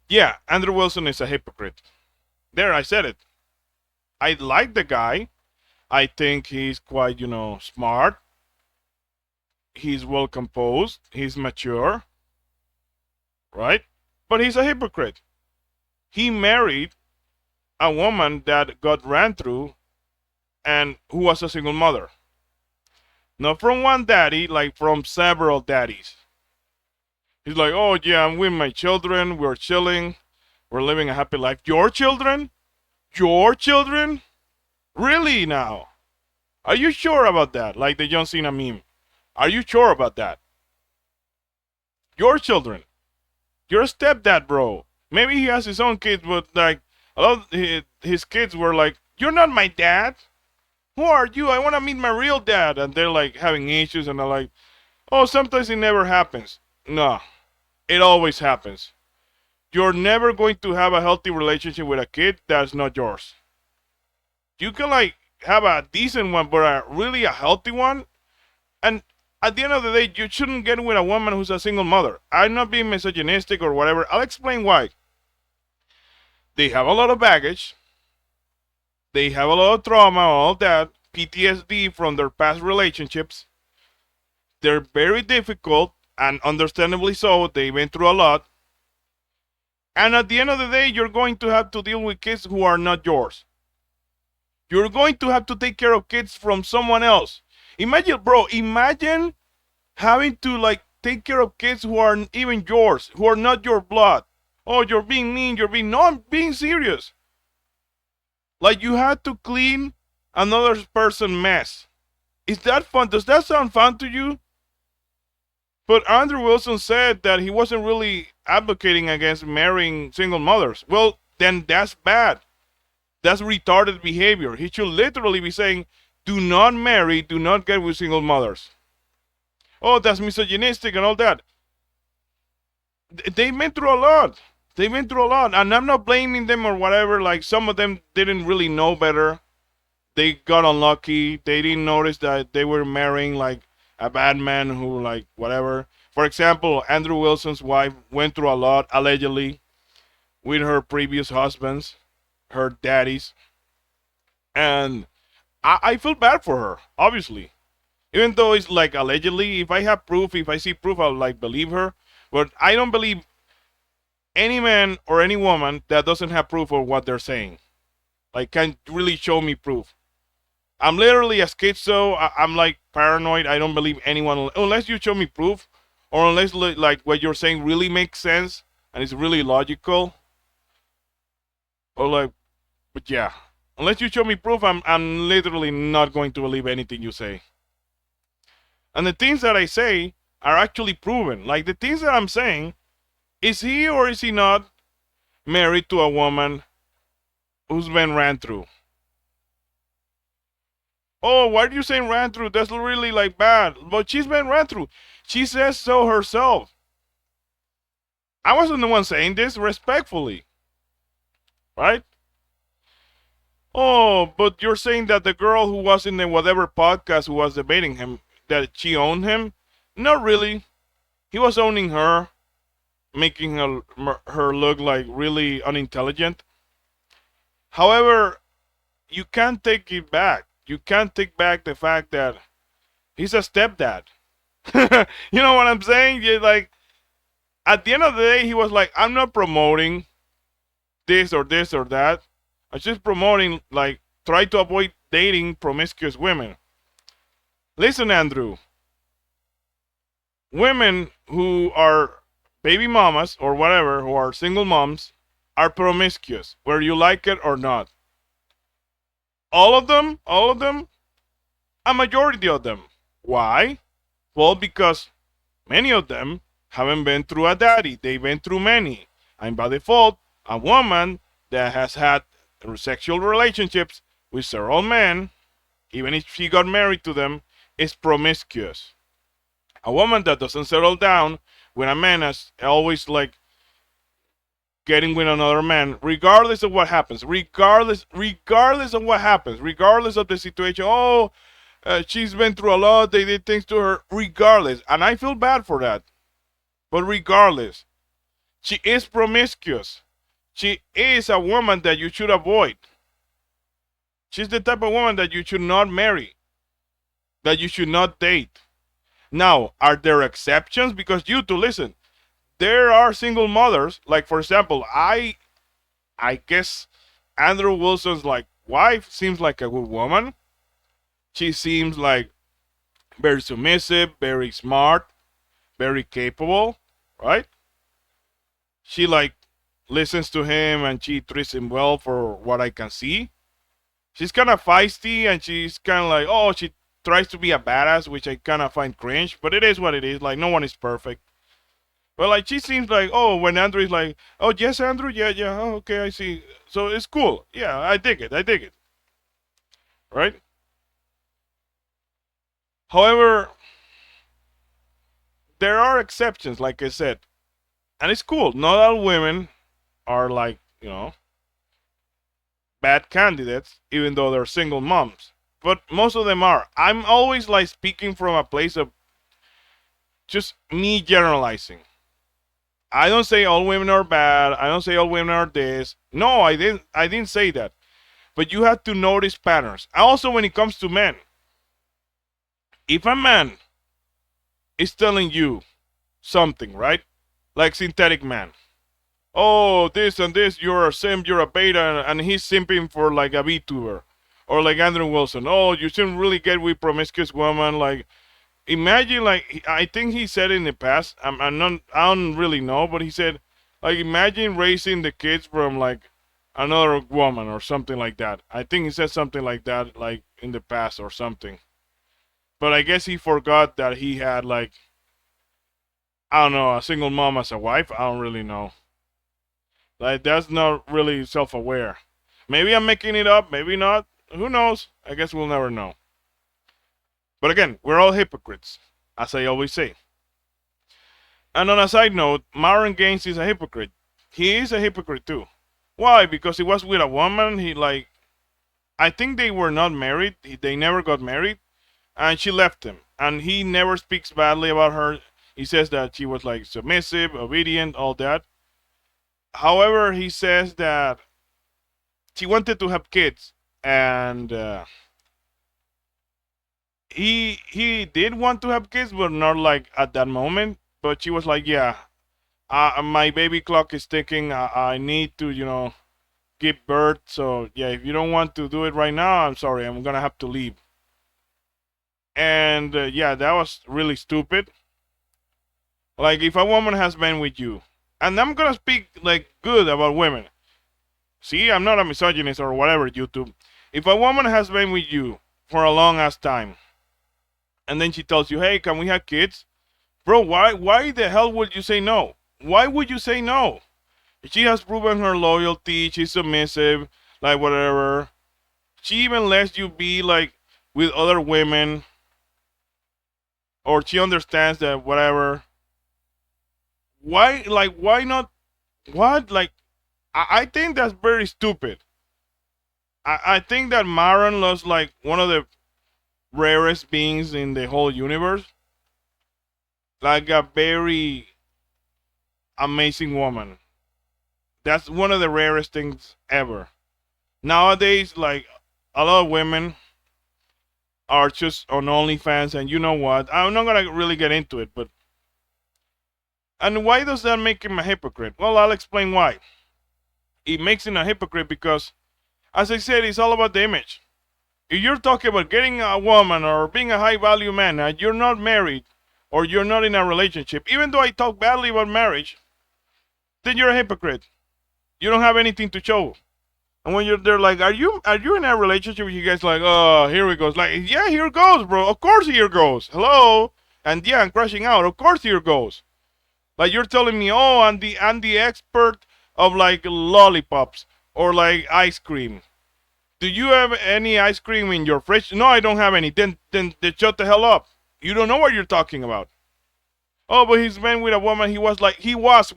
Yeah, Andrew Wilson is a hypocrite. There, I said it. I like the guy. I think he's quite, smart. He's well composed. He's mature, right? But he's a hypocrite. He married a woman that got ran through and who was a single mother. Not from one daddy, like from several daddies. He's like, oh yeah, I'm with my children. We're chilling. We're living a happy life. Your children? Your children? Really now? Are you sure about that? Like the John Cena meme. Are you sure about that? Your children. You're a stepdad, bro. Maybe he has his own kids, but like a lot of his kids were like, "You're not my dad. Who are you? I want to meet my real dad." And they're like having issues, and they're like, "Oh, sometimes it never happens." No, it always happens. You're never going to have a healthy relationship with a kid that's not yours. You can like have a decent one, but really a healthy one. And at the end of the day, you shouldn't get with a woman who's a single mother. I'm not being misogynistic or whatever. I'll explain why. They have a lot of baggage. They have a lot of trauma, all that PTSD from their past relationships. They're very difficult, and understandably so. They went through a lot. And at the end of the day, you're going to have to deal with kids who are not yours. You're going to have to take care of kids from someone else. Imagine, bro, imagine having to like take care of kids who aren't even yours, who are not your blood. Oh, you're being mean, you're being, no, I'm being serious. Like you had to clean another person's mess. Is that fun? Does that sound fun to you? But Andrew Wilson said that he wasn't really advocating against marrying single mothers. Well, then that's bad. That's retarded behavior. He should literally be saying, do not marry, do not get with single mothers. Oh, that's misogynistic and all that. They went through a lot. They went through a lot. And I'm not blaming them or whatever. Like, some of them didn't really know better. They got unlucky. They didn't notice that they were marrying, like, a bad man who, like, whatever. For example, Andrew Wilson's wife went through a lot, allegedly, with her previous husbands, her daddies. And I feel bad for her, obviously. Even though it's like allegedly, if I have proof, if I see proof, I'll like believe her. But I don't believe any man or any woman that doesn't have proof of what they're saying. Like, can't really show me proof. I'm literally a schizo. I'm like paranoid. I don't believe anyone unless you show me proof, or unless like what you're saying really makes sense and it's really logical. Or like, but yeah, unless you show me proof, I'm literally not going to believe anything you say. And the things that I say are actually proven. Like the things that I'm saying, is he or is he not married to a woman who's been ran through? Oh, why are you saying ran through? That's really like bad. But she's been ran through. She says so herself. I wasn't the one saying this respectfully, right? Oh, but you're saying that the girl who was in the whatever podcast who was debating him, that she owned him? Not really. He was owning her, making her look like really unintelligent. However, you can't take it back. You can't take back the fact that he's a stepdad. You know what I'm saying? You like at the end of the day, he was like, I'm not promoting this or this or that. I'm just promoting like try to avoid dating promiscuous women. Listen, Andrew, women who are baby mamas or whatever, who are single moms, are promiscuous, whether you like it or not. All of them, a majority of them. Why? Well, because many of them haven't been through a daddy. They've been through many. And by default, a woman that has had sexual relationships with several men, even if she got married to them, is promiscuous. A woman that doesn't settle down when a man is always like getting with another man, regardless of what happens, regardless of what happens, regardless of the situation. Oh, she's been through a lot. They did things to her. Regardless, and I feel bad for that. But regardless, She is promiscuous. She is a woman that you should avoid. She's the type of woman that you should not marry, that you should not date. Now, are there exceptions? Because you to listen, there are single mothers. Like for example, I guess Andrew Wilson's like wife seems like a good woman. She seems like very submissive, very smart, very capable, right? She like listens to him and she treats him well for what I can see. She's kind of feisty and she's kind of like, oh, she tries to be a badass, which I kind of find cringe, but it is what it is. Like, no one is perfect. But like, she seems like, oh, when Andrew is like, oh, yes, Andrew, yeah, yeah, oh, okay, I see. So it's cool. Yeah, I dig it. I dig it. Right? However, there are exceptions, like I said, and it's cool. Not all women are like, bad candidates, even though they're single moms. But most of them are. I'm always like speaking from a place of just me generalizing. I don't say all women are bad. I don't say all women are this. No, I didn't. I didn't say that. But you have to notice patterns. Also, when it comes to men, if a man is telling you something, right? Like synthetic man. Oh, this and this, you're a sim, you're a beta, and he's simping for like a VTuber. Or like Andrew Wilson. Oh, you shouldn't really get with promiscuous woman. Like, imagine, like, I think he said in the past, I'm not, I don't really know, but he said, like, imagine raising the kids from like another woman or something like that. I think he said something like that, like in the past or something. But I guess he forgot that he had like, I don't know, a single mom as a wife. I don't really know. Like, that's not really self-aware. Maybe I'm making it up, maybe not. Who knows? I guess we'll never know. But again, we're all hypocrites, as I always say. And on a side note, Marlon Gaines is a hypocrite. He is a hypocrite too. Why? Because he was with a woman. He like, I think they were not married. They never got married, and she left him. And he never speaks badly about her. He says that she was like submissive, obedient, all that. However, he says that she wanted to have kids, and he did want to have kids, but not like at that moment. But she was like, yeah, my baby clock is ticking. I need to, give birth. So yeah, if you don't want to do it right now, I'm sorry, I'm gonna have to leave. And yeah, that was really stupid. Like, if a woman has been with you, and I'm gonna speak like good about women. See, I'm not a misogynist or whatever, YouTube. If a woman has been with you for a long ass time, and then she tells you, hey, can we have kids? Bro, why the hell would you say no? Why would you say no? She has proven her loyalty, she's submissive, like whatever. She even lets you be like with other women, or she understands that whatever. Why not? What? Like, I think that's very stupid. I think that Maron was like one of the rarest beings in the whole universe. Like a very amazing woman. That's one of the rarest things ever. Nowadays, like, a lot of women are just on OnlyFans, and you know what? I'm not gonna really get into it, but and why does that make him a hypocrite? Well, I'll explain why. It makes him a hypocrite because, as I said, it's all about the image. If you're talking about getting a woman or being a high value man and you're not married or you're not in a relationship, even though I talk badly about marriage, then you're a hypocrite. You don't have anything to show. And when they're like, are you in a relationship? You guys like, oh, here we go. It's like, yeah, here goes, bro. Of course here goes. Hello. And yeah, I'm crashing out. Of course here goes. Like, you're telling me, oh, I'm the expert of like lollipops or like ice cream. Do you have any ice cream in your fridge? No, I don't have any. Then shut the hell up. You don't know what you're talking about. Oh, but he's been with a woman. He was like, he was.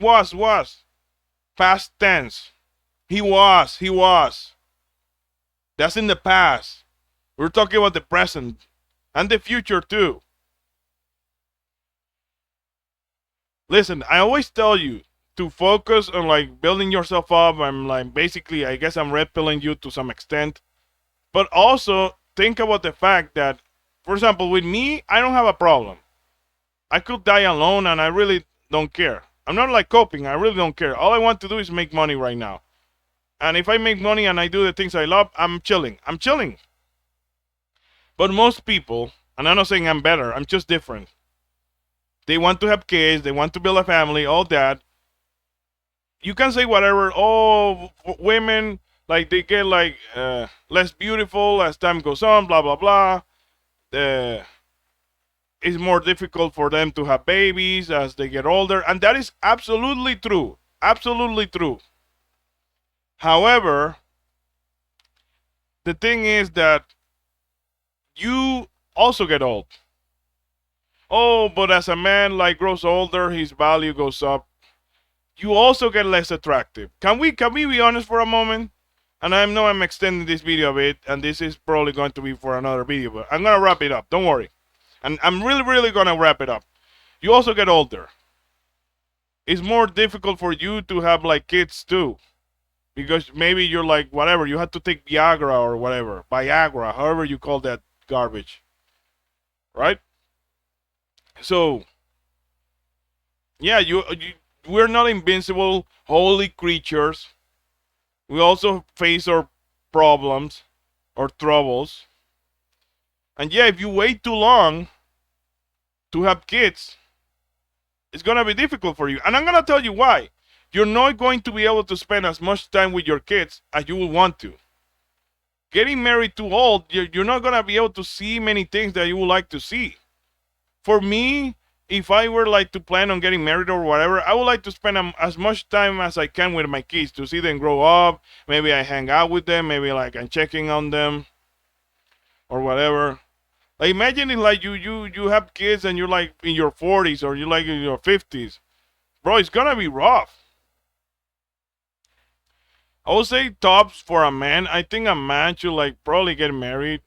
Past tense. He was. That's in the past. We're talking about the present and the future too. Listen, I always tell you to focus on like building yourself up. I'm like basically, I guess I'm red pilling you to some extent. But also think about the fact that, for example, with me, I don't have a problem. I could die alone, and I really don't care. I'm not like coping. I really don't care. All I want to do is make money right now. And if I make money and I do the things I love, I'm chilling. I'm chilling. But most people, and I'm not saying I'm better, I'm just different. They want to have kids, they want to build a family, all that. You can say whatever. Oh, women, like they get like less beautiful as time goes on, blah blah blah. Uh, it's more difficult for them to have babies as they get older, and that is absolutely true. Absolutely true. However, the thing is that you also get old. Oh, but as a man like grows older, his value goes up. You also get less attractive. Can we be honest for a moment? And I know I'm extending this video a bit, and this is probably going to be for another video, but I'm gonna wrap it up. Don't worry. And I'm really gonna wrap it up. You also get older. It's more difficult for you to have like kids too. Because maybe you're like whatever, you have to take Viagra or whatever. Viagra, however you call that garbage. Right? So yeah, we're not invincible, holy creatures. We also face our problems, our troubles. And yeah, if you wait too long to have kids, it's gonna be difficult for you. And I'm gonna tell you why. You're not going to be able to spend as much time with your kids as you would want to. Getting married too old, you're not gonna be able to see many things that you would like to see. For me, if I were like to plan on getting married or whatever, I would like to spend as much time as I can with my kids to see them grow up. Maybe I hang out with them. Maybe like I'm checking on them or whatever. Like imagine if like you have kids and you're like in your 40s or you're like in your 50s. Bro, it's gonna be rough. I would say tops for a man. I think a man should like probably get married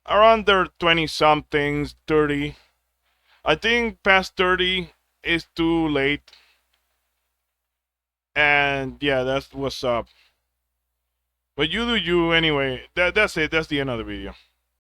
around their 20 somethings, 30. I think past 30 is too late. And yeah, that's what's up. But you do you anyway. That's it. That's the end of the video.